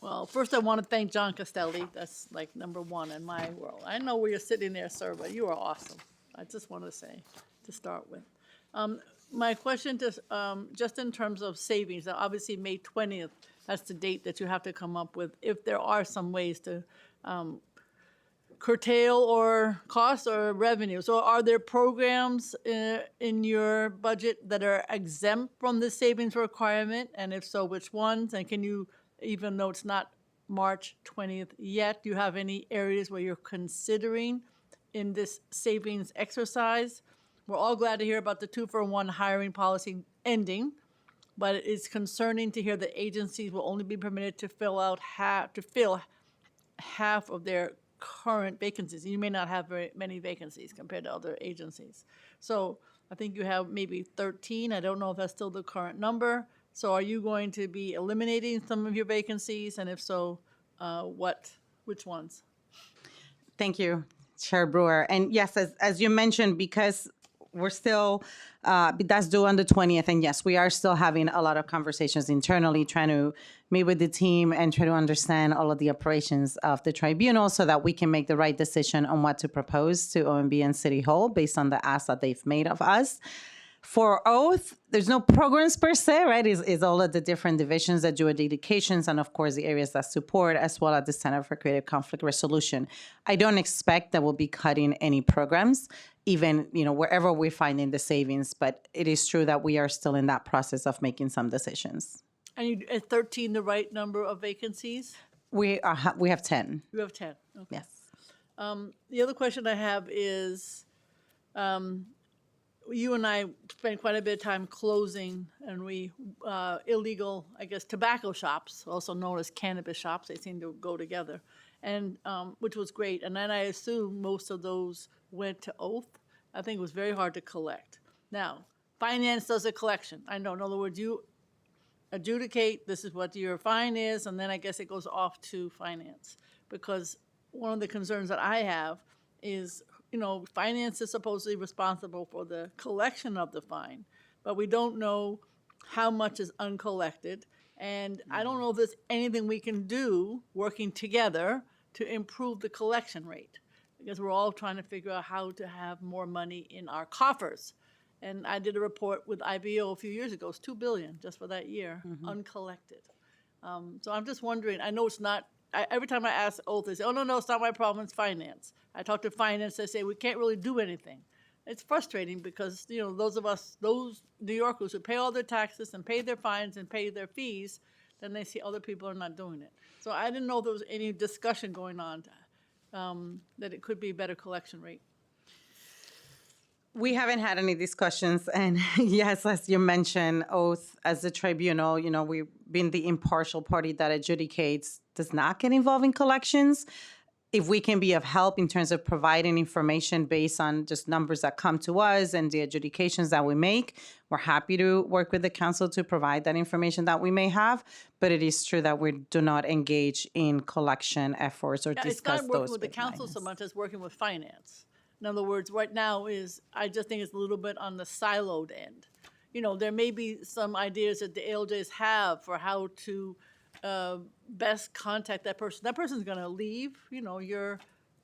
Well, first I want to thank John Castelli. That's like number one in my world. I know where you're sitting there, sir, but you are awesome. I just want to say, to start with. My question just in terms of savings, obviously May 20th, that's the date that you have to come up with, if there are some ways to curtail or costs or revenue. So are there programs in your budget that are exempt from the savings requirement? And if so, which ones? And can you, even though it's not March 20th yet, do you have any areas where you're considering in this savings exercise? We're all glad to hear about the 2-for-1 hiring policy ending, but it's concerning to hear that agencies will only be permitted to fill half of their current vacancies. You may not have very many vacancies compared to other agencies. So I think you have maybe 13. I don't know if that's still the current number. So are you going to be eliminating some of your vacancies? And if so, which ones? Thank you, Chair Brewer. And yes, as you mentioned, because we're still, that's due on the 20th. And yes, we are still having a lot of conversations internally, trying to meet with the team and try to understand all of the operations of the tribunal so that we can make the right decision on what to propose to OMB and City Hall based on the ask that they've made of us. For oath, there's no programs per se, right? Is all of the different divisions that do adjudications and, of course, the areas that support, as well as the Center for Creative Conflict Resolution. I don't expect that we'll be cutting any programs, even, wherever we're finding the savings. But it is true that we are still in that process of making some decisions. And is 13 the right number of vacancies? We have 10. You have 10. Okay. Yes. The other question I have is, you and I spent quite a bit of time closing and illegal, I guess, tobacco shops, also known as cannabis shops. They seem to go together, and which was great. And then I assume most of those went to oath. I think it was very hard to collect. Now, finance does a collection. I know. In other words, you adjudicate, this is what your fine is, and then I guess it goes off to finance. Because one of the concerns that I have is, finance is supposedly responsible for the collection of the fine, but we don't know how much is uncollected. And I don't know if there's anything we can do working together to improve the collection rate, because we're all trying to figure out how to have more money in our coffers. And I did a report with IBO a few years ago. It's $2 billion just for that year, uncollected. So I'm just wondering, I know it's not, every time I ask oath, they say, oh, no, it's not my problem, it's finance. I talk to finance, they say, we can't really do anything. It's frustrating because, those of us, those New Yorkers who pay all their taxes and pay their fines and pay their fees, then they see other people are not doing it. So I didn't know if there was any discussion going on that it could be a better collection rate. We haven't had any discussions. And yes, as you mentioned, oath as the tribunal, we've been the impartial party that adjudicates, does not get involved in collections. If we can be of help in terms of providing information based on just numbers that come to us and the adjudications that we make, we're happy to work with the council to provide that information that we may have. But it is true that we do not engage in collection efforts or discuss those. It's not working with the council so much as working with finance. In other words, right now I just think it's a little bit on the siloed end. There may be some ideas that the ALJs have for how to best contact that person. That person's going to leave, your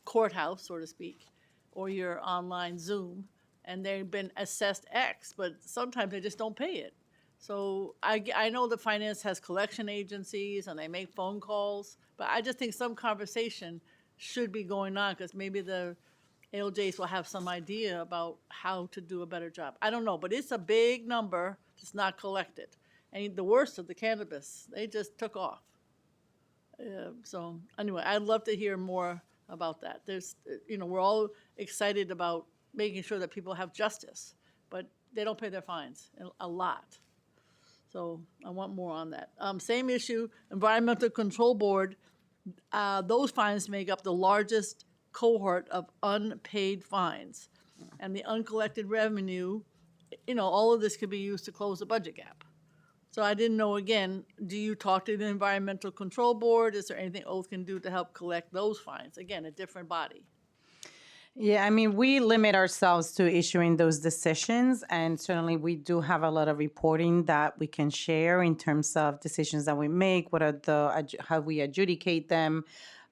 courthouse, so to speak, or your online Zoom, and they've been assessed X, but sometimes they just don't pay it. So I know that finance has collection agencies and they make phone calls, but I just think some conversation should be going on because maybe the ALJs will have some idea about how to do a better job. I don't know, but it's a big number that's not collected. And the worst of the cannabis, they just took off. So anyway, I'd love to hear more about that. We're all excited about making sure that people have justice, but they don't pay their fines a lot. So I want more on that. Same issue, Environmental Control Board, those fines make up the largest cohort of unpaid fines. And the uncollected revenue, all of this could be used to close the budget gap. So I didn't know, again, do you talk to the Environmental Control Board? Is there anything OATH can do to help collect those fines? Again, a different body. Yeah, I mean, we limit ourselves to issuing those decisions, and certainly we do have a lot of reporting that we can share in terms of decisions that we make. What are how we adjudicate them?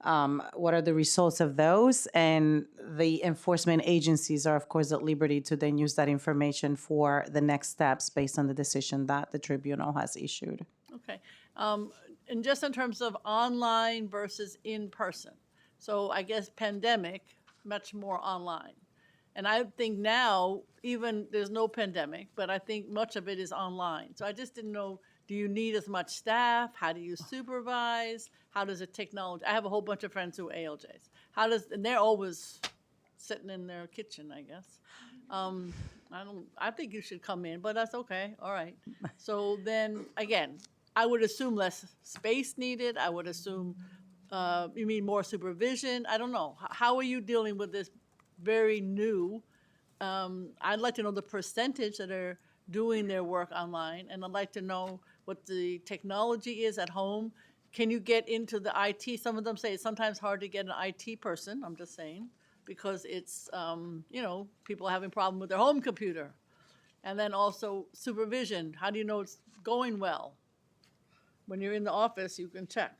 What are the results of those? And the enforcement agencies are, of course, at liberty to then use that information for the next steps based on the decision that the tribunal has issued. Okay. And just in terms of online versus in person. So I guess pandemic, much more online. And I think now, even there's no pandemic, but I think much of it is online. So I just didn't know, do you need as much staff? How do you supervise? How does the technology? I have a whole bunch of friends who are ALJs. And they're always sitting in their kitchen, I guess. I think you should come in, but that's okay. All right. So then again, I would assume less space needed. I would assume, you mean more supervision? I don't know. How are you dealing with this very new? I'd like to know the percentage that are doing their work online, and I'd like to know what the technology is at home. Can you get into the IT? Some of them say it's sometimes hard to get an IT person, I'm just saying, because it's, people having problem with their home computer. And then also supervision. How do you know it's going well? When you're in the office, you can check.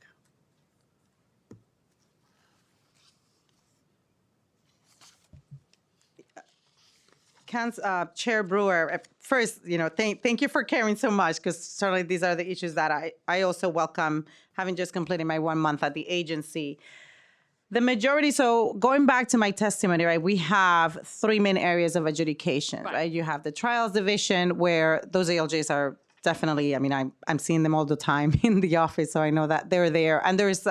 Chair Brewer, first, thank you for caring so much, because certainly these are the issues that I also welcome, having just completed my 1 month at the agency. The majority, so going back to my testimony, right, we have 3 main areas of adjudication, right? You have the trials division, where those ALJs are definitely, I'm seeing them all the time in the office, so I know that they're there. And there's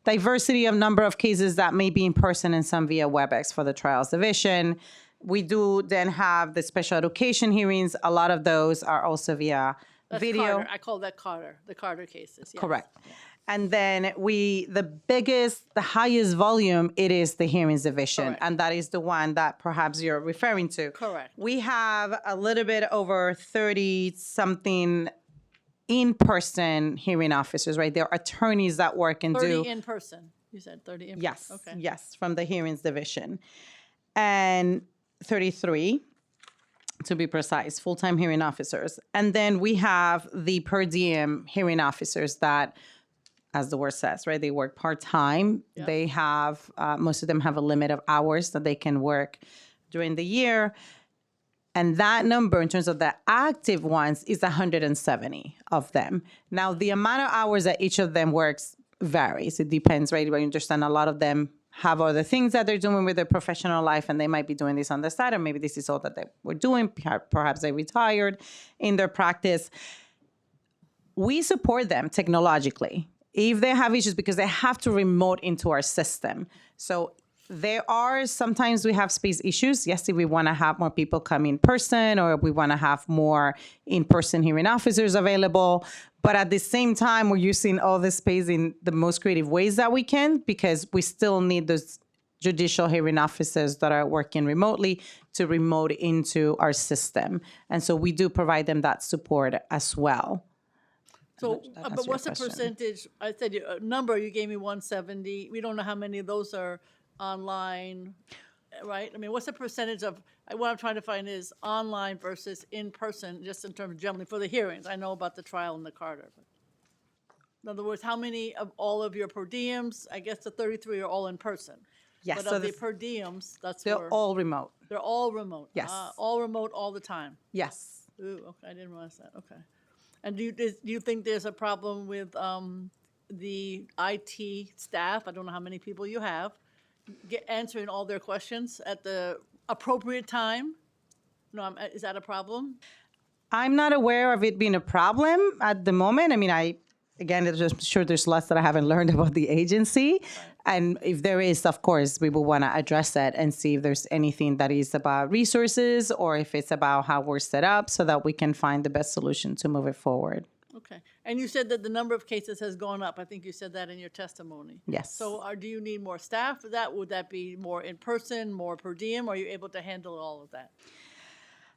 diversity of number of cases that may be in person and some via WebEx for the trials division. We do then have the special education hearings. A lot of those are also via video. Carter. I call that Carter, the Carter cases. Yes. Correct. Yeah. And then the highest volume, it is the hearings division. Correct. And that is the one that perhaps you're referring to. Correct. We have a little bit over 30-something in-person hearing officers, right? There are attorneys that work and 30 in person. You said 30 in person. Yes. Okay. Yes, from the hearings division. And 33, to be precise, full-time hearing officers. And then we have the per diem hearing officers that, as the word says, right, they work part-time. Yeah. They have, most of them have a limit of hours that they can work during the year. And that number, in terms of the active ones, is 170 of them. Now, the amount of hours that each of them works varies. It depends, right? You understand a lot of them have other things that they're doing with their professional life, and they might be doing this on the side, or maybe this is all that they were doing. Perhaps they retired in their practice. We support them technologically if they have issues, because they have to remote into our system. So there are sometimes we have space issues. Yes, if we want to have more people come in person, or we want to have more in-person hearing officers available. But at the same time, we're using all this space in the most creative ways that we can, because we still need those judicial hearing officers that are working remotely to remote into our system. And so we do provide them that support as well. So, but what's the percentage? I said a number, you gave me 170. We don't know how many of those are online, right? I mean, what's the percentage of, what I'm trying to find is online versus in person, just in terms of generally for the hearings. I know about the trial and the Carter. But in other words, how many of all of your per diems, I guess the 33 are all in person. Yes. But So of the per diems, they're all remote. They're all remote. Yes. All remote all the time. Yes. Ooh, okay, I didn't realize that. Okay. And do you think there's a problem with the IT staff? I don't know how many people you have, answering all their questions at the appropriate time? No, is that a problem? I'm not aware of it being a problem at the moment. I mean, again, I'm just sure there's lots that I haven't learned about the agency. Right. And if there is, of course, we will want to address that and see if there's anything that is about resources, or if it's about how we're set up, so that we can find the best solution to move it forward. Okay. And you said that the number of cases has gone up. I think you said that in your testimony. Yes. So do you need more staff for that? Would that be more in person, more per diem? Are you able to handle all of that?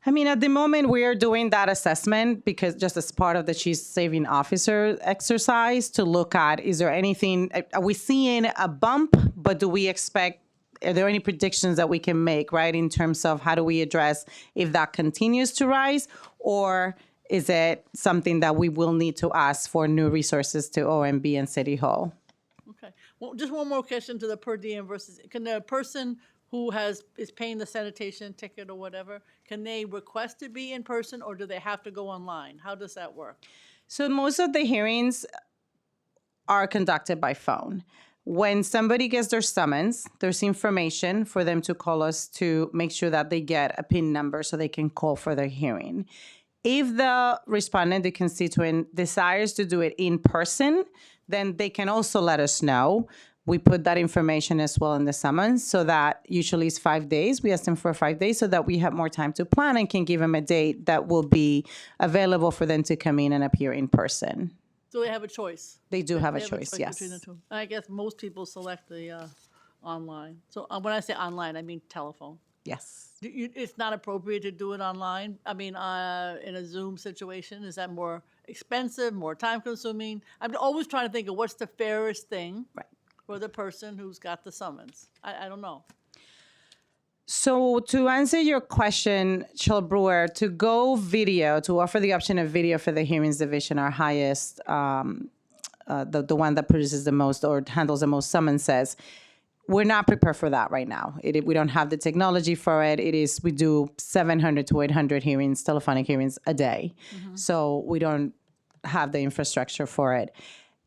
I mean, at the moment, we are doing that assessment, because just as part of the chief saving officer exercise, to look at, is there anything, are we seeing a bump, but do we expect are there any predictions that we can make, right, in terms of how do we address if that continues to rise, or is it something that we will need to ask for new resources to OMB and City Hall? Okay. Well, just one more question to the per diem versus, can the person who is paying the sanitation ticket or whatever, can they request to be in person or do they have to go online? How does that work? So most of the hearings are conducted by phone. When somebody gets their summons, there's information for them to call us to make sure that they get a PIN number so they can call for their hearing. If the respondent, the constituent, desires to do it in person, then they can also let us know. We put that information as well in the summons so that usually it's 5 days. We ask them for 5 days so that we have more time to plan and can give them a date that will be available for them to come in and appear in person. So they have a choice. They do have a They choice, yes. between the two. I guess most people select the online. So when I say online, I mean telephone. Yes. It's not appropriate to do it online? I mean, in a Zoom situation, is that more expensive, more time-consuming? I'm always trying to think of what's the fairest thing for the person who's got the summons. I don't know. So to answer your question, Chair Brewer, to go video, to offer the option of video for the hearings division, our highest, the one that produces the most or handles the most summonses, we're not prepared for that right now. We don't have the technology for it. We do 700 to 800 hearings, telephonic hearings a day. So we don't have the infrastructure for it.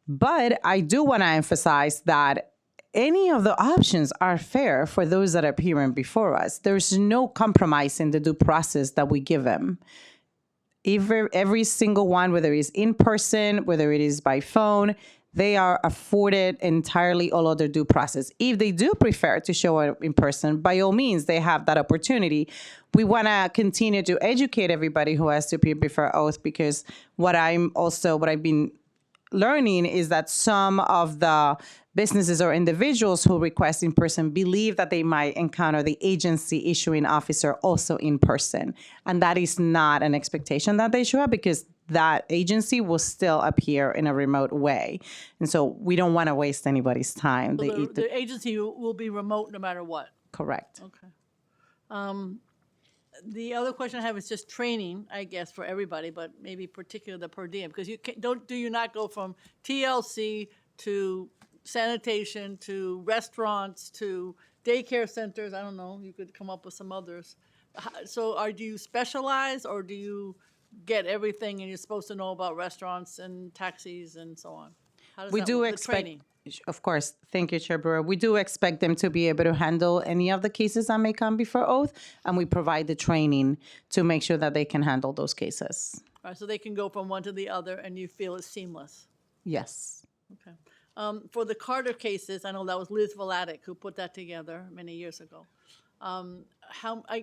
But I do want to emphasize that any of the options are fair for those that are appearing before us. There's no compromise in the due process that we give them. Every single one, whether it's in person, whether it is by phone, they are afforded entirely all other due process. If they do prefer to show up in person, by all means, they have that opportunity. We want to continue to educate everybody who has to appear before oath, because what I've been learning is that some of the businesses or individuals who request in person believe that they might encounter the agency issuing officer also in person. And that is not an expectation that they show up, because that agency will still appear in a remote way. And so we don't want to waste anybody's time. So the agency will be remote no matter what? Correct. Okay. The other question I have is just training, I guess, for everybody, but maybe particularly the per diem, because do you not go from TLC to sanitation to restaurants to daycare centers? I don't know. You could come up with some others. So do you specialize, or do you get everything and you're supposed to know about restaurants and taxis and so on? How does We that do work? The expect, training. of course, thank you, Chair Brewer. We do expect them to be able to handle any of the cases that may come before oath, and we provide the training to make sure that they can handle those cases. All right, so they can go from one to the other and you feel it's seamless. Yes. Okay. For the Carter cases, I know that was Liz Vladeck who put that together many years ago.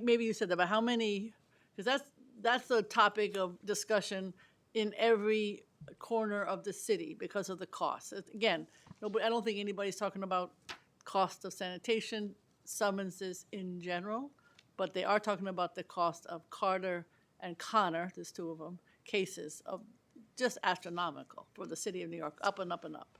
Maybe you said that, but how many, because that's the topic of discussion in every corner of the city because of the cost. Again, I don't think anybody's talking about cost of sanitation summonses in general, but they are talking about the cost of Carter and Connor, there's two of them, cases of just astronomical for the city of New York, up and up and up.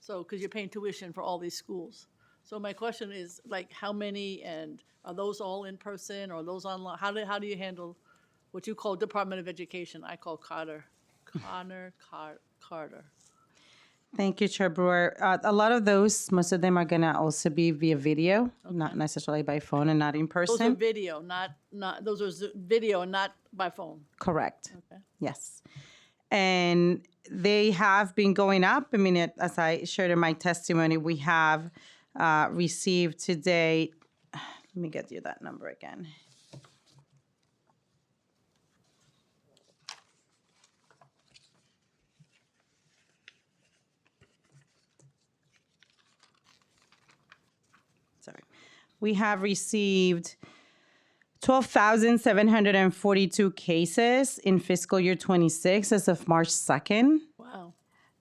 So, because you're paying tuition for all these schools. So my question is, like, how many, and are those all in person or are those online? How do you handle what you call Department of Education? I call Carter. Thank you, Chair Brewer. A lot of those, most of them are going to also be via video, not necessarily by phone and not in person. Those are video, those are video and not by phone. Correct. Okay. Yes. And they have been going up. I mean, as I shared in my testimony, we have received today, let me get you that number again. Sorry. We have received 12,742 cases in fiscal year 26 as of March 2nd. Wow.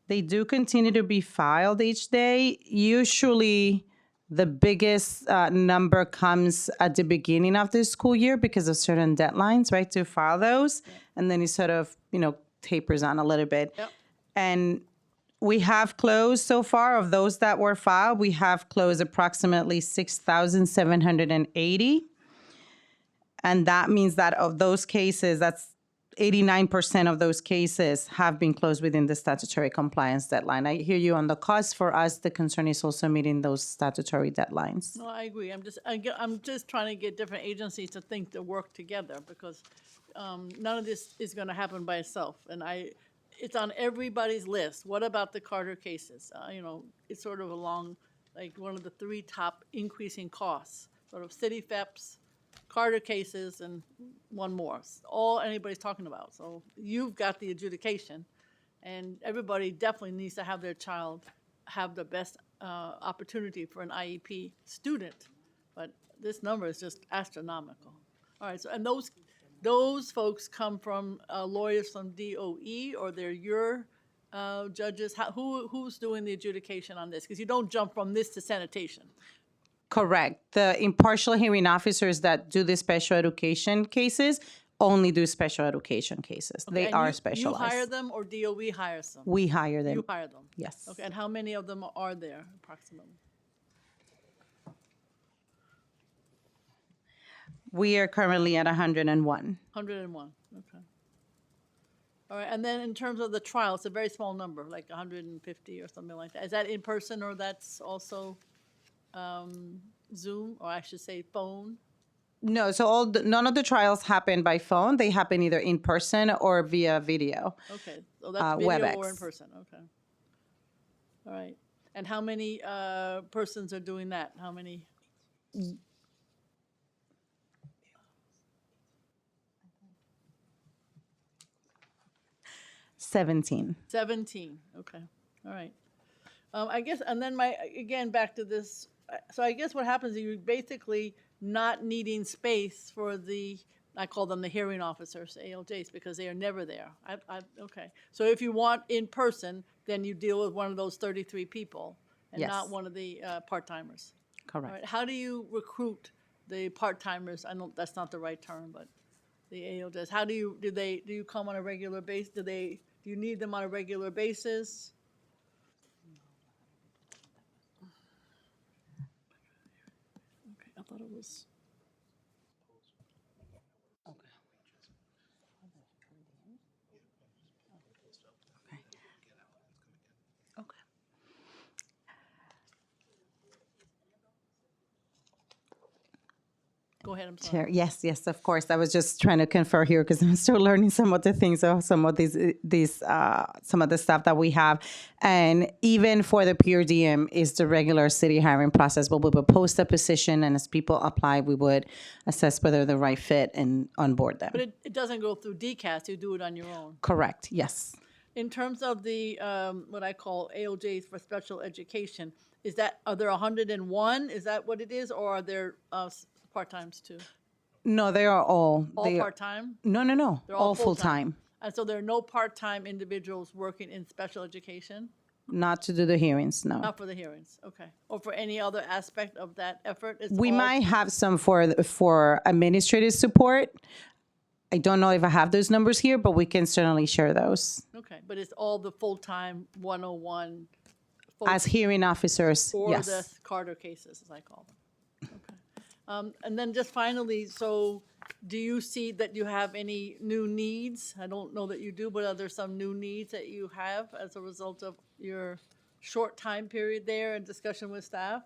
They do continue to be filed each day. Usually the biggest number comes at the beginning of the school year because of certain deadlines, right, to file those. Yeah. And then it sort of, tapers on a little bit. Yep. And We have closed so far of those that were filed. We have closed approximately 6,780. And that means that of those cases, that's 89% of those cases have been closed within the statutory compliance deadline. I hear you on the cost. For us, the concern is also meeting those statutory deadlines. No, I agree. I'm just trying to get different agencies to think to work together because none of this is going to happen by itself. And it's on everybody's list. What about the Carter cases? It's sort of along like one of the three top increasing costs, sort of city FEPs, Carter cases, and one more. It's all anybody's talking about. So you've got the adjudication, and everybody definitely needs to have their child have the best opportunity for an IEP student. But this number is just astronomical. All right, so and those folks come from lawyers from DOE, or they're your judges? Who's doing the adjudication on this? Because you don't jump from this to sanitation. Correct. The impartial hearing officers that do the special education cases only do special education cases. They And are you specialized. hire them, or DOE hires them? We hire them. You hire them? Yes. Okay, and how many of them are there approximately? We are currently at 101. 101, okay. All right, and then in terms of the trial, it's a very small number, like 150 or something like that. Is that in person, or that's also Zoom, or I should say phone? No, so none of the trials happen by phone. They happen either in person or via video. Okay, so that's video WebEx. or in person, okay. All right, and how many persons are doing that? How many? 17. 17, okay, all right. I guess, and then again, back to this, so I guess what happens is you're basically not needing space for I call them the hearing officers, ALJs, because they are never there. Okay, so if you want in person, then you deal with one of those 33 people and Yes. not one of the part-timers. All Correct. right, how do you recruit the part-timers? I know that's not the right term, but the ALJs, how do you come on a regular basis? Do you need them on a regular basis? Okay, I thought it was. Okay. Go ahead, I'm sorry. Chair, yes, of course. I was just trying to confer here because I'm still learning some of the things, some of some of the stuff that we have. And even for the pure DM is the regular city hiring process, but we would post a position, and as people apply, we would assess whether they're the right fit and onboard them. But it doesn't go through DCAS, you do it on your own. Correct, yes. In terms of the, what I call ALJs for special education, are there 101? Is that what it is, or are there part-times too? No, they are all. All part-time? No. They're all full-time. And so there are no part-time individuals working in special education? Not to do the hearings, no. Not for the hearings, okay. Or for any other aspect of that effort? We might have some for administrative support. I don't know if I have those numbers here, but we can certainly share those. Okay, but it's all the full-time 101 As hearing officers, for yes. the Carter cases, as I call them. Okay. And then just finally, so do you see that you have any new needs? I don't know that you do, but are there some new needs that you have as a result of your short time period there and discussion with staff?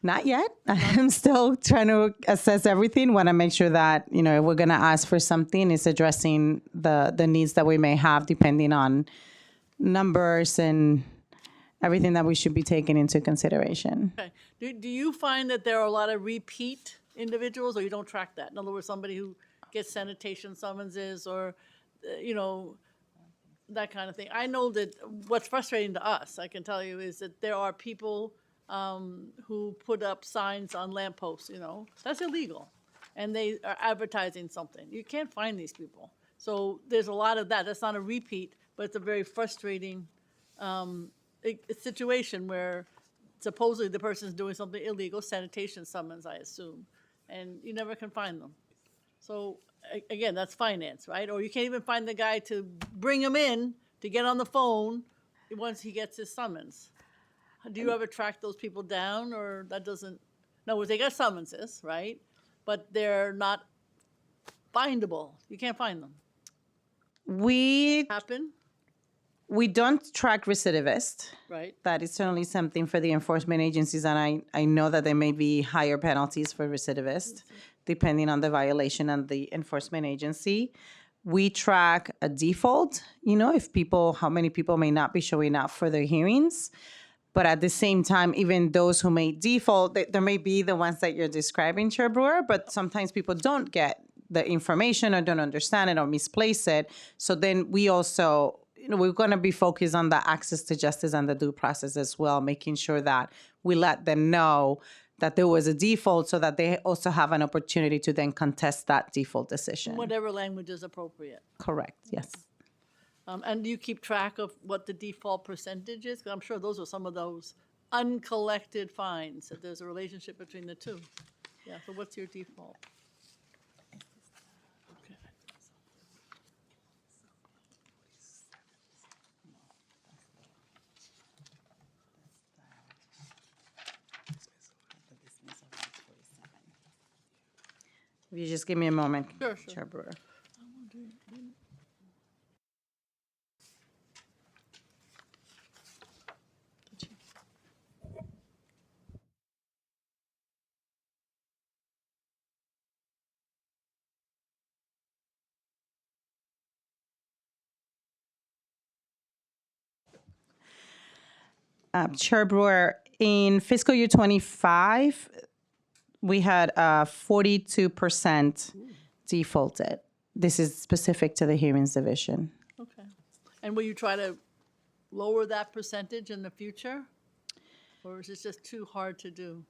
Not yet. I'm still trying to assess everything. Want to make sure that, if we're going to ask for something, it's addressing the needs that we may have depending on numbers and everything that we should be taking into consideration. Okay. Do you find that there are a lot of repeat individuals, or you don't track that? In other words, somebody who gets sanitation summonses or, that kind of thing. I know that what's frustrating to us, I can tell you, is that there are people who put up signs on lampposts, that's illegal. And they are advertising something. You can't find these people. So there's a lot of that. That's not a repeat, but it's a very frustrating situation where supposedly the person's doing something illegal, sanitation summons, I assume, and you never can find them. So again, that's finance, right? Or you can't even find the guy to bring him in to get on the phone, once he gets his summons? Do you ever track those people down, or that doesn't? No, they got summonses, right? But they're not findable. You can't find them. We Happen, don't track recidivist. right? That is certainly something for the enforcement agencies, and I know that there may be higher penalties for recidivist, depending on the violation and the enforcement agency. We track a default, if how many people may not be showing up for their hearings. But at the same time, even those who may default, there may be the ones that you're describing, Chair Brewer, but sometimes people don't get the information or don't understand it or misplace it. So then we also, we're going to be focused on the access to justice and the due process as well, making sure that we let them know that there was a default so that they also have an opportunity to then contest that default decision. Whatever language is appropriate. Correct, yes. And do you keep track of what the default percentage is? 'Cause I'm sure those are some of those uncollected fines, that there's a relationship between the two. Yeah, so what's your default? Okay. If you just give me a moment, Sure, sure. Chair Brewer. Chair Brewer, in fiscal year 25, we had 42% defaulted. This is specific to the hearings division. Okay. And will you try to lower that percentage in the future? Or is it just too hard to do?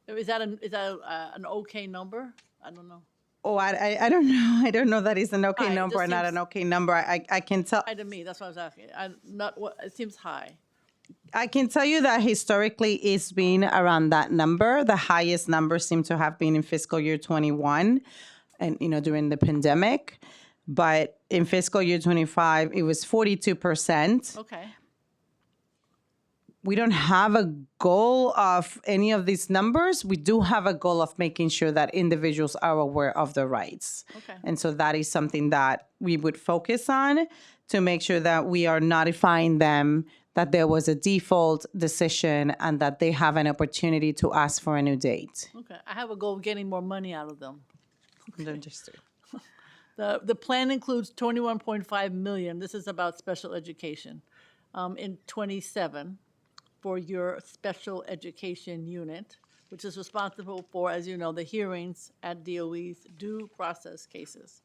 Is that an okay number? I don't know. Oh, I don't know. I don't know that is an okay High, it number or just not seems- an okay number. I can tell. High to me, that's what I was asking. It seems high. I can tell you that historically it's been around that number. The highest number seemed to have been in fiscal year 21 and, during the pandemic. But in fiscal year 25, it was 42%. Okay. We don't have a goal of any of these numbers. We do have a goal of making sure that individuals are aware of their rights. Okay. And so that is something that we would focus on to make sure that we are notifying them that there was a default decision and that they have an opportunity to ask for a new date. Okay. I have a goal of getting more money out of them. Understood. The plan includes 21.5 million. This is about special education in 27 for your special education unit, which is responsible for, as you know, the hearings at DOE's due process cases.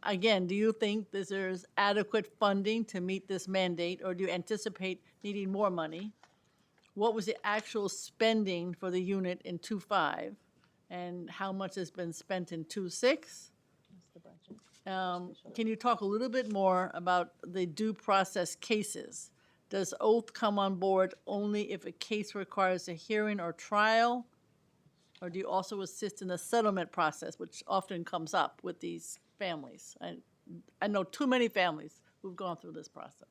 Again, do you think there's adequate funding to meet this mandate, or do you anticipate needing more money? What was the actual spending for the unit in 25, and how much has been spent in 26? Can you talk a little bit more about the due process cases? Does oath come on board only if a case requires a hearing or trial? Or do you also assist in the settlement process, which often comes up with these families? I know too many families who've gone through this process.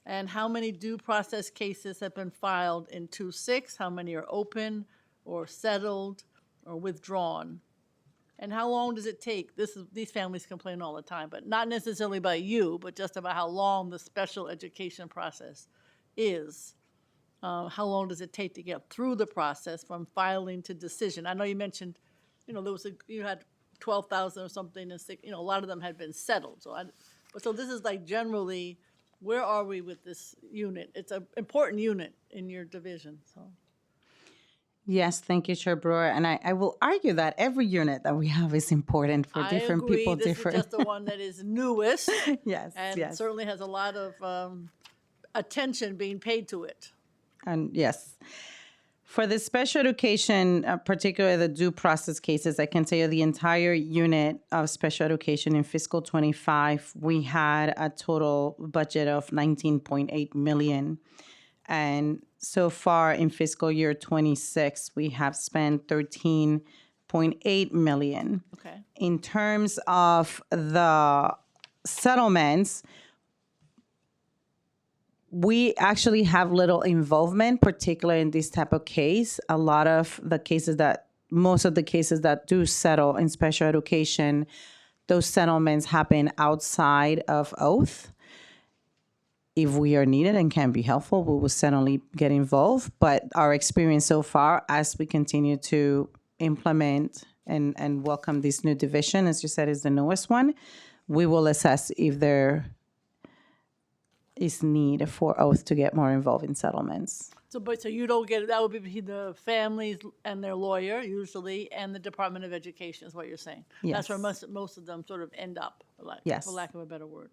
And how many due process cases have been filed in 26? How many are open or settled or withdrawn? And how long does it take? These families complain all the time, but not necessarily about you, but just about how long the special education process is. How long does it take to get through the process from filing to decision? I know you mentioned, you had 12,000 or something, and a lot of them had been settled. So this is like generally, where are we with this unit? It's an important unit in your division. So. Yes, thank you, Chair Brewer. And I will argue that every unit that we have is important for different people. This is just the one that is newest. Yes, And yes. certainly has a lot of attention being paid to it. And yes. For the special education, particularly the due process cases, I can tell you the entire unit of special education in fiscal 25, we had a total budget of 19.8 million. And so far in fiscal year 26, we have spent 13.8 million. Okay. In terms of the settlements, we actually have little involvement, particularly in this type of case. A lot of the cases that, most of the cases that do settle in special education, those settlements happen outside of oath. If we are needed and can be helpful, we will certainly get involved. But our experience so far, as we continue to implement and welcome this new division, as you said, is the newest one, we will assess if there is need for oath to get more involved in settlements. So you don't get, that would be between the families and their lawyer usually, and the Department of Education is what you're saying. That's where Yes. most of them sort of end up, Yes. for lack of a better word.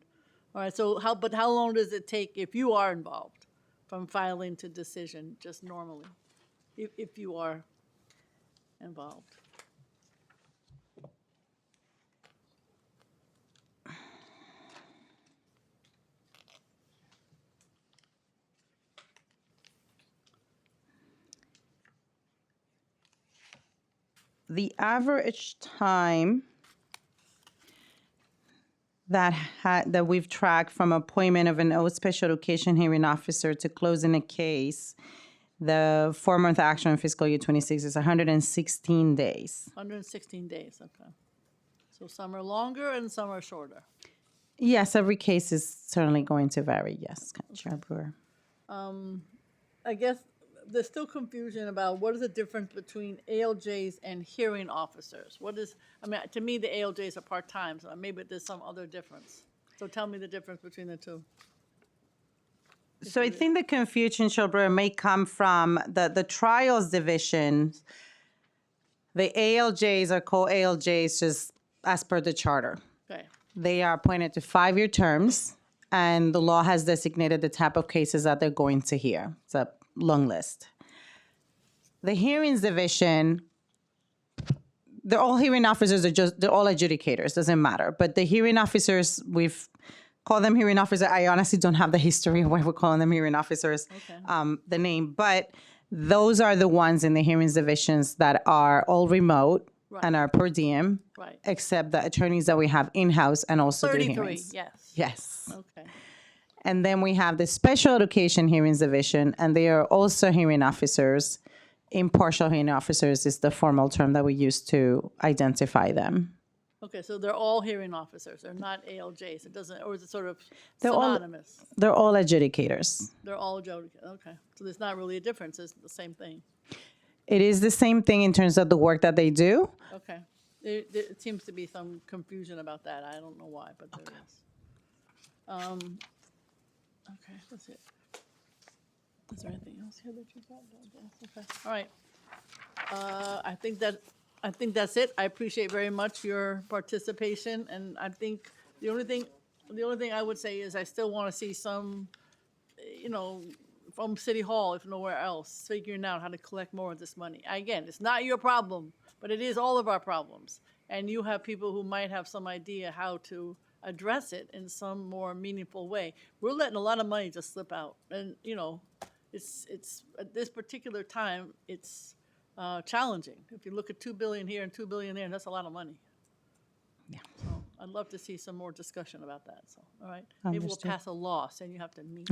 All right, so how long does it take if you are involved from filing to decision, just normally? If you are involved? The average time that we've tracked from appointment of an oath special education hearing officer to closing a case, the 4-month action in fiscal year 26 is 116 days. 116 days, okay. So some are longer and some are shorter. Yes, every case is certainly going to vary. Yes, Chair Brewer. I guess there's still confusion about what is the difference between ALJs and hearing officers. What is, I mean, to me, the ALJs are part-time, so maybe there's some other difference. So tell me the difference between the two. So I think the confusion, Chair Brewer, may come from the trials division. The ALJs are called ALJs just as per the charter. Okay, They are appointed to 5-year terms, and the law has designated the type of cases that they're going to hear. It's a long list. The hearings division, they're all hearing officers, they're all adjudicators, doesn't matter. But the hearing officers, we've called them hearing officers. I honestly don't have the history of why we're calling them hearing officers, Okay. the name. But those are the ones in the hearings divisions that are all remote and are per diem, Right. except the attorneys that we have in-house and also do 33, hearings. yes. Yes. Okay, And then we have the special education hearings division, and they are also hearing officers. Impartial hearing officers is the formal term that we use to identify them. okay, so they're all hearing officers, they're not ALJs, it doesn't, or is it sort of They're all- synonymous? They're all adjudicators. They're all adjudicators, okay. So there's not really a difference, it's the same thing. It is the same thing in terms of the work that they do. Okay. There seems to be some confusion about that. I don't know why, but there is. Okay, that's it. Is there anything else here that you got? Okay, all right. I think that's it. I appreciate very much your participation, and I think the only thing I would say is I still want to see some, from City Hall, if nowhere else, figuring out how to collect more of this money. Again, it's not your problem, but it is all of our problems. And you have people who might have some idea how to address it in some more meaningful way. We're letting a lot of money just slip out. And, it's at this particular time, it's challenging. If you look at 2 billion here and 2 billion there, that's a lot of money. Yeah. So I'd love to see some more discussion about that. So, all right. Maybe we'll Understood. pass a law saying you have to meet.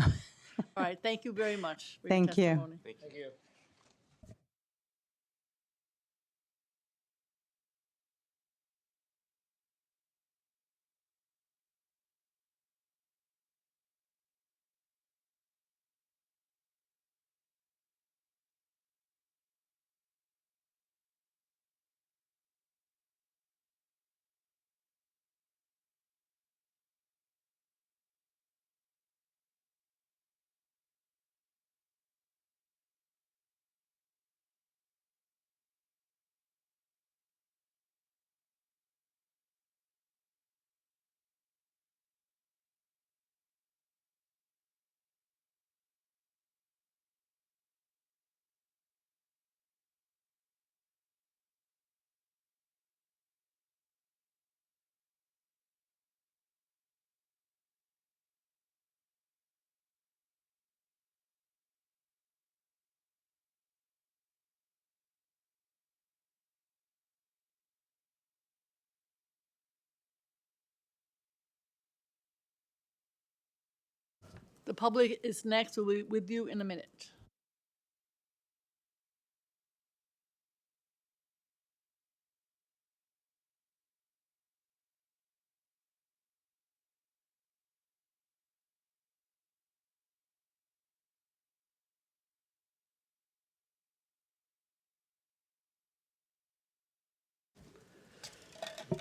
All right. Thank you very much for your Thank you. testimony. Thank you. The public is next. We'll be with you in a minute.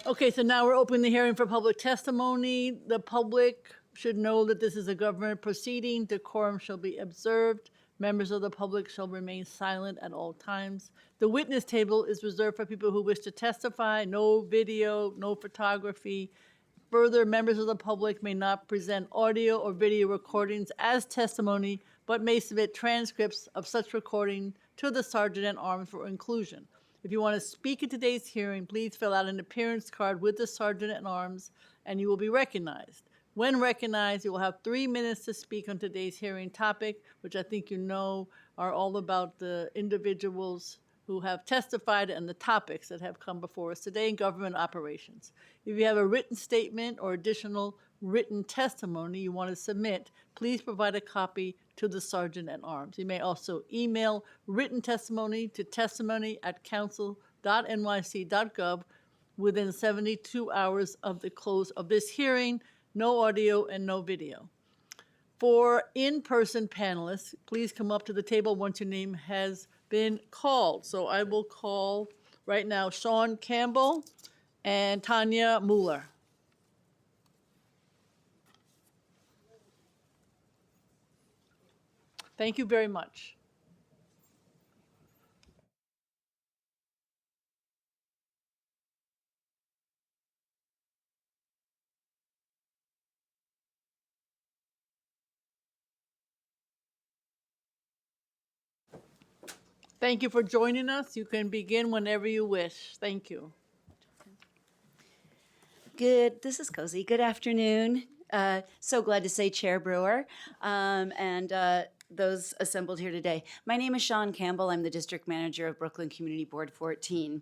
Okay, so now we're opening the hearing for public testimony. The public should know that this is a government proceeding. Decorum shall be observed. Members of the public shall remain silent at all times. The witness table is reserved for people who wish to testify. No video, no photography. Further, members of the public may not present audio or video recordings as testimony, but may submit transcripts of such recording to the Sergeant at Arms for inclusion. If you want to speak at today's hearing, please fill out an appearance card with the Sergeant at Arms, and you will be recognized. When recognized, you will have 3 minutes to speak on today's hearing topic, which I think you know are all about the individuals who have testified and the topics that have come before us today in government operations. If you have a written statement or additional written testimony you want to submit, please provide a copy to the Sergeant at Arms. You may also email written testimony to testimony@council.nyc.gov within 72 hours of the close of this hearing. No audio and no video. For in-person panelists, please come up to the table once your name has been called. So I will call right now Sean Campbell and Tanya Mueller. Thank you very much. Thank you for joining us. You can begin whenever you wish. Thank you. This is Cozy. Good afternoon. So glad to say Chair Brewer and those assembled here today. My name is Sean Campbell. I'm the District Manager of Brooklyn Community Board 14.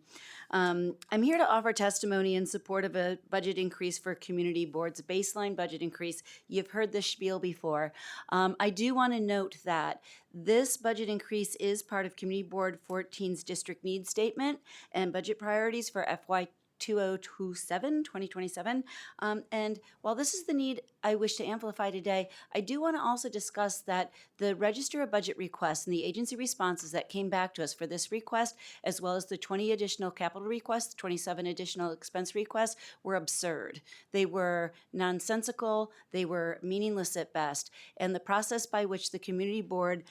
I'm here to offer testimony in support of a budget increase for community boards, a baseline budget increase. You've heard this spiel before. I do want to note that this budget increase is part of Community Board 14's district needs statement and budget priorities for FY 2027. And while this is the need I wish to amplify today, I do want to also discuss that the Register of Budget requests and the agency responses that came back to us for this request, as well as the 20 additional capital requests, 27 additional expense requests, were absurd. They were nonsensical, they were meaningless at best. And the process by which the community board,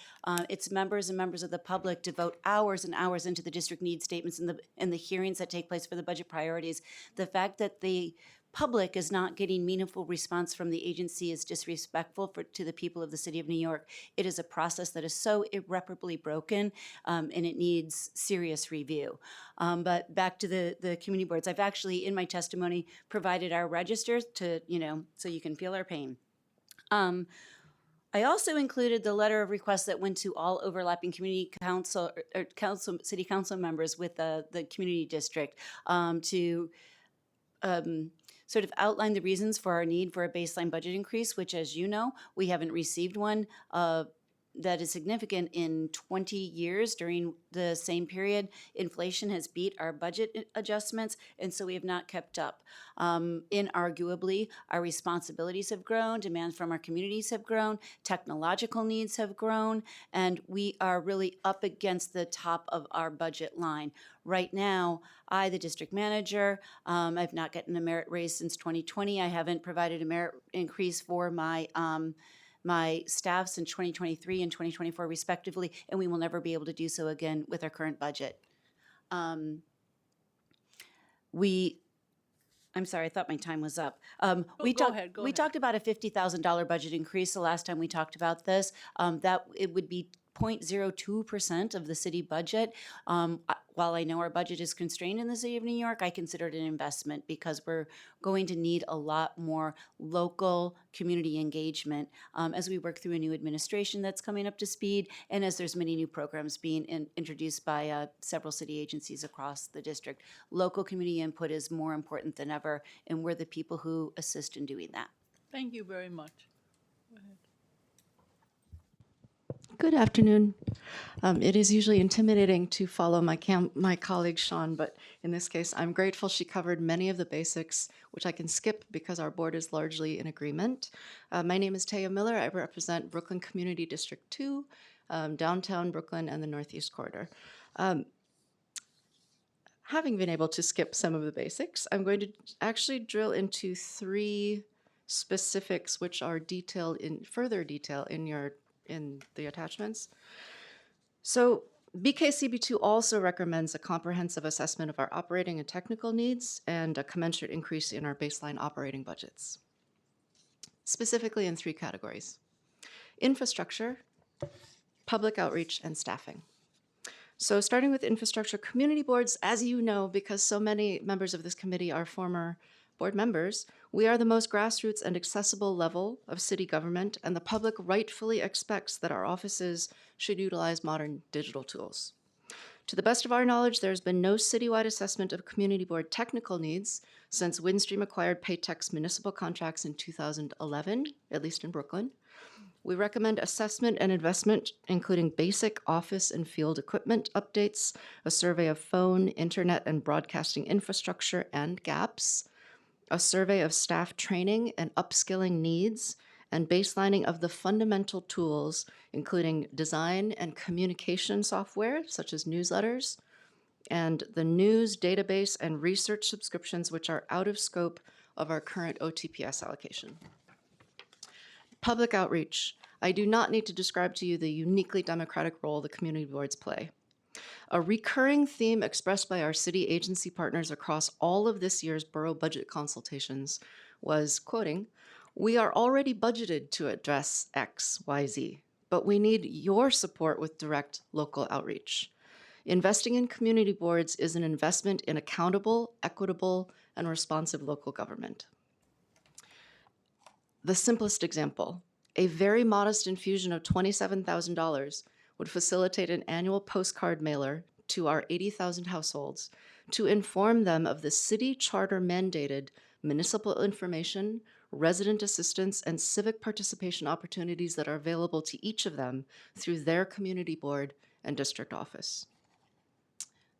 its members and members of the public devote hours and hours into the district needs statements and the hearings that take place for the budget priorities, the fact that the public is not getting meaningful response from the agency is disrespectful to the people of the city of New York. It is a process that is so irreparably broken, and it needs serious review. But back to the community boards, I've actually, in my testimony, provided our registers to, so you can feel our pain. I also included the letter of request that went to all overlapping community council or city council members with the community district to sort of outline the reasons for our need for a baseline budget increase, which, as you know, we haven't received one that is significant in 20 years. During the same period, inflation has beat our budget adjustments, and so we have not kept up. Inarguably, our responsibilities have grown, demands from our communities have grown, technological needs have grown, and we are really up against the top of our budget line. Right now, I, the district manager, I've not gotten a merit raise since 2020. I haven't provided a merit increase for my staff since 2023 and 2024 respectively, and we will never be able to do so again with our current budget. I'm sorry, I thought my time was up. We go ahead. talked about a $50,000 budget increase the last time we talked about this. That it would be 0.02% of the city budget. While I know our budget is constrained in the city of New York, I consider it an investment because we're going to need a lot more local community engagement as we work through a new administration that's coming up to speed, and as there's many new programs being introduced by several city agencies across the district. Local community input is more important than ever, and we're the people who assist in doing that. Thank you very much. Go ahead. Good afternoon. It is usually intimidating to follow my colleague Sean, but in this case, I'm grateful she covered many of the basics, which I can skip because our board is largely in agreement. My name is Taya Miller. I represent Brooklyn Community District 2, downtown Brooklyn, and the Northeast Corridor. Having been able to skip some of the basics, I'm going to actually drill into 3 specifics, which are detailed in further detail in the attachments. So BKCB2 also recommends a comprehensive assessment of our operating and technical needs and a commensurate increase in our baseline operating budgets, specifically in 3 categories: infrastructure, public outreach, and staffing. So starting with infrastructure, community boards, as you know, because so many members of this committee are former board members, we are the most grassroots and accessible level of city government, and the public rightfully expects that our offices should utilize modern digital tools. To the best of our knowledge, there has been no citywide assessment of community board technical needs since Windstream acquired Paytech's municipal contracts in 2011, at least in Brooklyn. We recommend assessment and investment, including basic office and field equipment updates, a survey of phone, internet, and broadcasting infrastructure and gaps, a survey of staff training and upskilling needs, and baselining of the fundamental tools, including design and communication software, such as newsletters, and the news database and research subscriptions, which are out of scope of our current OTPS allocation. Public outreach. I do not need to describe to you the uniquely democratic role the community boards play. A recurring theme expressed by our city agency partners across all of this year's borough budget consultations was, quoting, "We are already budgeted to address X, Y, Z, but we need your support with direct local outreach. Investing in community boards is an investment in accountable, equitable, and responsive local government." The simplest example, a very modest infusion of $27,000 would facilitate an annual postcard mailer to our 80,000 households to inform them of the city charter mandated municipal information, resident assistance, and civic participation opportunities that are available to each of them through their community board and district office.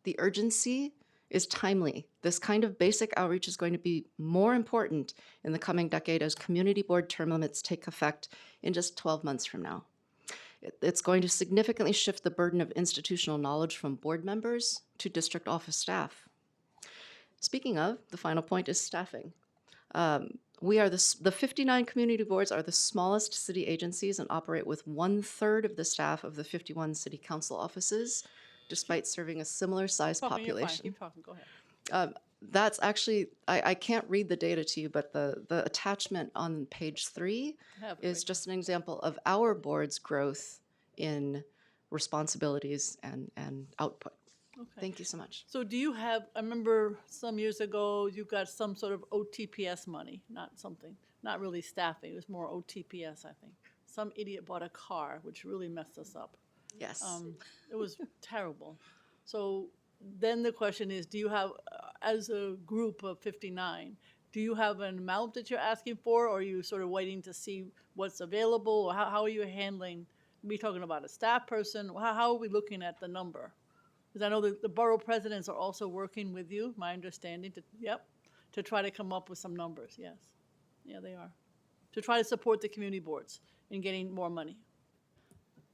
The urgency is timely. This kind of basic outreach is going to be more important in the coming decade as community board term limits take effect in just 12 months from now. It's going to significantly shift the burden of institutional knowledge from board members to district office staff. Speaking of, the final point is staffing. We are the 59 community boards are the smallest city agencies and operate with 1/3 of the staff of the 51 city council offices, despite serving a similar size population. Keep talking, go ahead. That's actually, I can't read the data to you, but the attachment on page 3 is just an example of our board's growth in responsibilities and output. Okay. Thank you so much. So do you have, I remember some years ago, you got some sort of OTPS money, not really staffing, it was more OTPS, I think. Some idiot bought a car, which really messed us up. Yes. It was terrible. So then the question is, do you have, as a group of 59, do you have an amount that you're asking for, or are you sort of waiting to see what's available? Or how are you handling, are we talking about a staff person? How are we looking at the number? Because I know the borough presidents are also working with you, my understanding, to try to come up with some numbers, yes. Yeah, they are. To try to support the community boards in getting more money.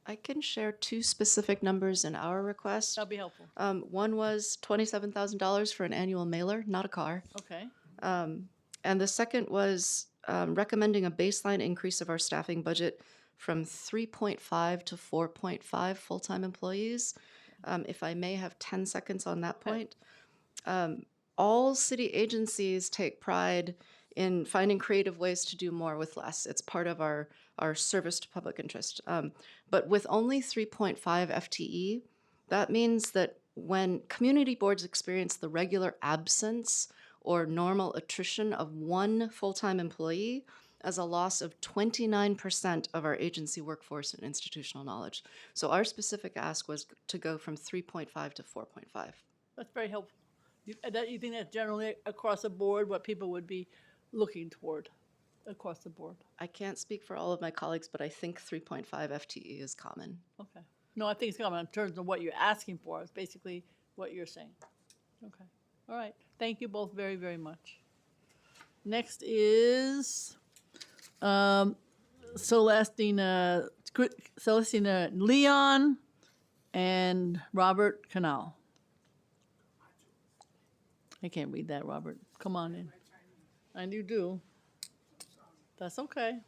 I can share 2 specific numbers in our request. That'd be helpful. One was $27,000 for an annual mailer, not a car. Okay. And the second was recommending a baseline increase of our staffing budget from 3.5 to 4.5 full-time employees. If I may have 10 seconds on that point. All city agencies take pride in finding creative ways to do more with less. It's part of our service to public interest. But with only 3.5 FTE, that means that when community boards experience the regular absence or normal attrition of 1 full-time employee as a loss of 29% of our agency workforce and institutional knowledge. So our specific ask was to go from 3.5 to 4.5. That's very helpful. You think that's generally across the board what people would be looking toward? across the board? I can't speak for all of my colleagues, but I think 3.5 FTE is common. Okay. No, I think it's common in terms of what you're asking for. It's basically what you're saying. Okay. All right. Thank you both very, very much. Next is Celestina Leon and Robert Canal. I can't read that, Robert. Come on in. And you do. That's okay.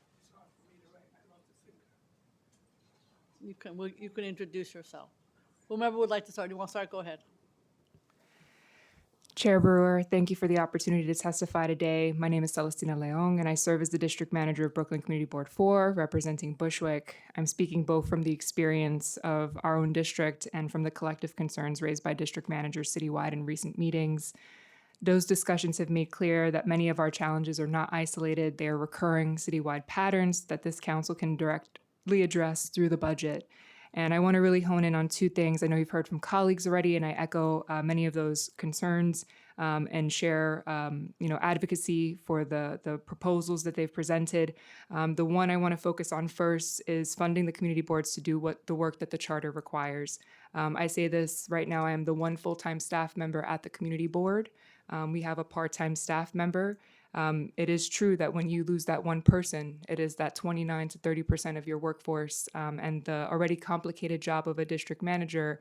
You can introduce yourself. Whomever would like to start. You want to start? Go ahead. Chair Brewer, thank you for the opportunity to testify today. My name is Celestina Leong, and I serve as the District Manager of Brooklyn Community Board 4, representing Bushwick. I'm speaking both from the experience of our own district and from the collective concerns raised by district managers citywide in recent meetings. Those discussions have made clear that many of our challenges are not isolated. They are recurring citywide patterns that this council can directly address through the budget. And I want to really hone in on two things. I know you've heard from colleagues already, and I echo many of those concerns and share, advocacy for the proposals that they've presented. The one I want to focus on first is funding the community boards to do the work that the charter requires. I say this right now, I am the one full-time staff member at the community board. We have a part-time staff member. It is true that when you lose that one person, it is that 29 to 30% of your workforce, and the already complicated job of a district manager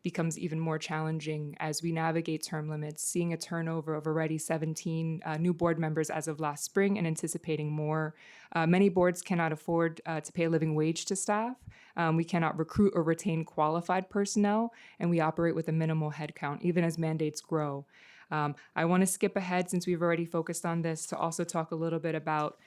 becomes even more challenging as we navigate term limits, seeing a turnover of already 17 new board members as of last spring and anticipating more. Many boards cannot afford to pay a living wage to staff. We cannot recruit or retain qualified personnel, and we operate with a minimal headcount, even as mandates grow. I want to skip ahead, since we've already focused on this, to also talk a little bit about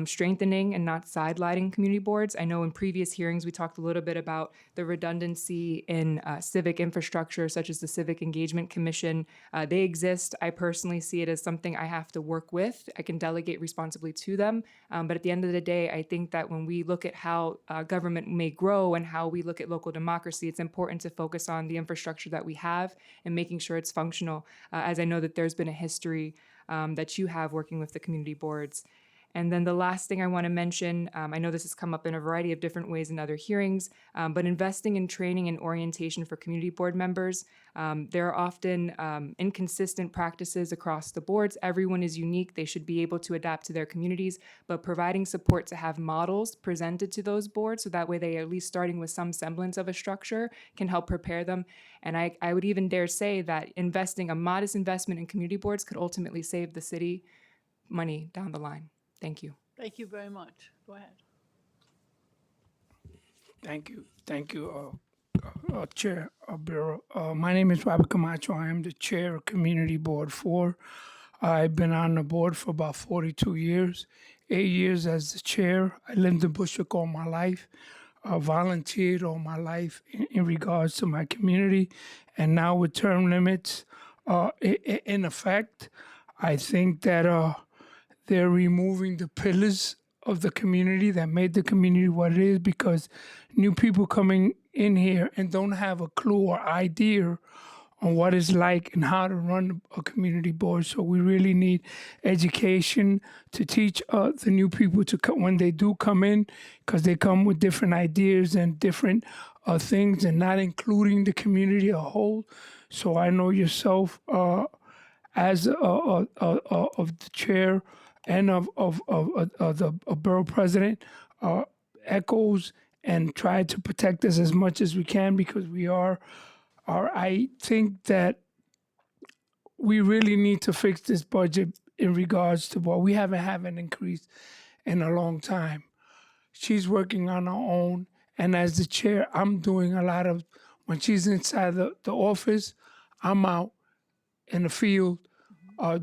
strengthening and not sidelining community boards. I know in previous hearings we talked a little bit about the redundancy in civic infrastructure, such as the Civic Engagement Commission. They exist. I personally see it as something I have to work with. I can delegate responsibly to them. But at the end of the day, I think that when we look at how government may grow and how we look at local democracy, it's important to focus on the infrastructure that we have and making sure it's functional, as I know that there's been a history that you have working with the community boards. And then the last thing I want to mention, I know this has come up in a variety of different ways in other hearings, but investing in training and orientation for community board members. There are often inconsistent practices across the boards. Everyone is unique. They should be able to adapt to their communities, but providing support to have models presented to those boards so that way they are at least starting with some semblance of a structure can help prepare them. And I would even dare say that a modest investment in community boards could ultimately save the city money down the line. Thank you. Thank you very much. Go ahead. Thank you, Chair Bureau. My name is Robert Camacho. I am the Chair of Community Board 4. I've been on the board for about 42 years, 8 years as the chair. I lived in Bushwick all my life, volunteered all my life in regards to my community. And now with term limits in effect, I think that they're removing the pillars of the community that made the community what it is, because new people coming in here and don't have a clue or idea on what it's like and how to run a community board. So we really need education to teach the new people to come when they do come in, because they come with different ideas and different things and not including the community as a whole. So I know yourself as of the chair and of the borough president echoes and try to protect us as much as we can, because we are I think that we really need to fix this budget in regards to what we haven't had an increase in a long time. She's working on her own, and as the chair, I'm doing a lot of, when she's inside the office, I'm out in the field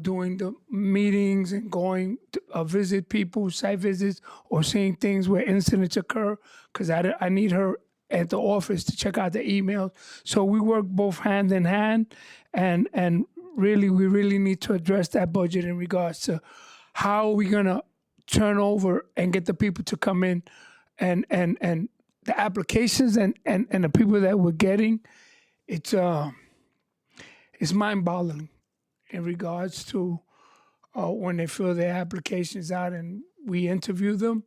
doing the meetings and going to visit people, site visits, or seeing things where incidents occur, because I need her at the office to check out the emails. So we work both hand in hand, and really, we really need to address that budget in regards to how are we gonna turn over and get the people to come in, and the applications and the people that we're getting, it's mind-boggling in regards to when they fill their applications out and we interview them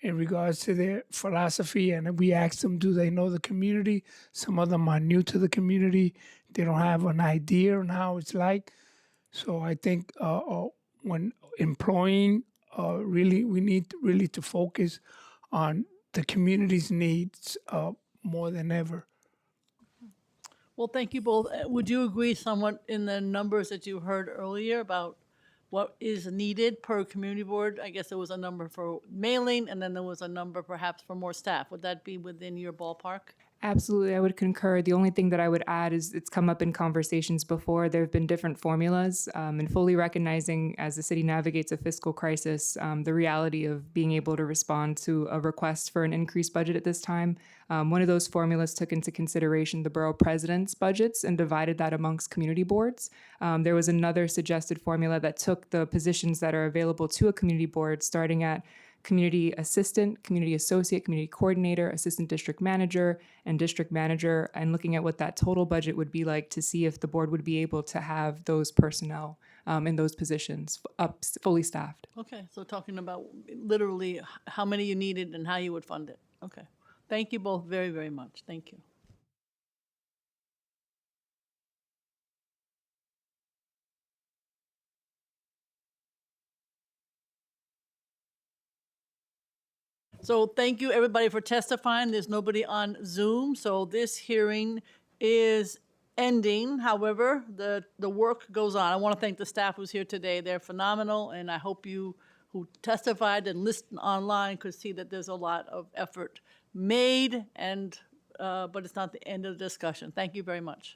in regards to their philosophy, and we ask them, do they know the community? Some of them are new to the community. They don't have an idea on how it's like. So I think when employing, really, we need really to focus on the community's needs more than ever. Well, thank you both. Would you agree somewhat in the numbers that you heard earlier about what is needed per community board? I guess there was a number for mailing, and then there was a number perhaps for more staff. Would that be within your ballpark? Absolutely, I would concur. The only thing that I would add is it's come up in conversations before. There have been different formulas, and fully recognizing as the city navigates a fiscal crisis, the reality of being able to respond to a request for an increased budget at this time. One of those formulas took into consideration the borough president's budgets and divided that amongst community boards. There was another suggested formula that took the positions that are available to a community board, starting at community assistant, community associate, community coordinator, assistant district manager, and district manager, and looking at what that total budget would be like to see if the board would be able to have those personnel in those positions up fully staffed. Okay, so talking about literally how many you needed and how you would fund it. Okay. Thank you both very, very much. Thank you. So thank you, everybody, for testifying. There's nobody on Zoom, so this hearing is ending. However, the work goes on. I want to thank the staff who's here today. They're phenomenal, and I hope you who testified and listened online could see that there's a lot of effort made, and but it's not the end of the discussion. Thank you very much.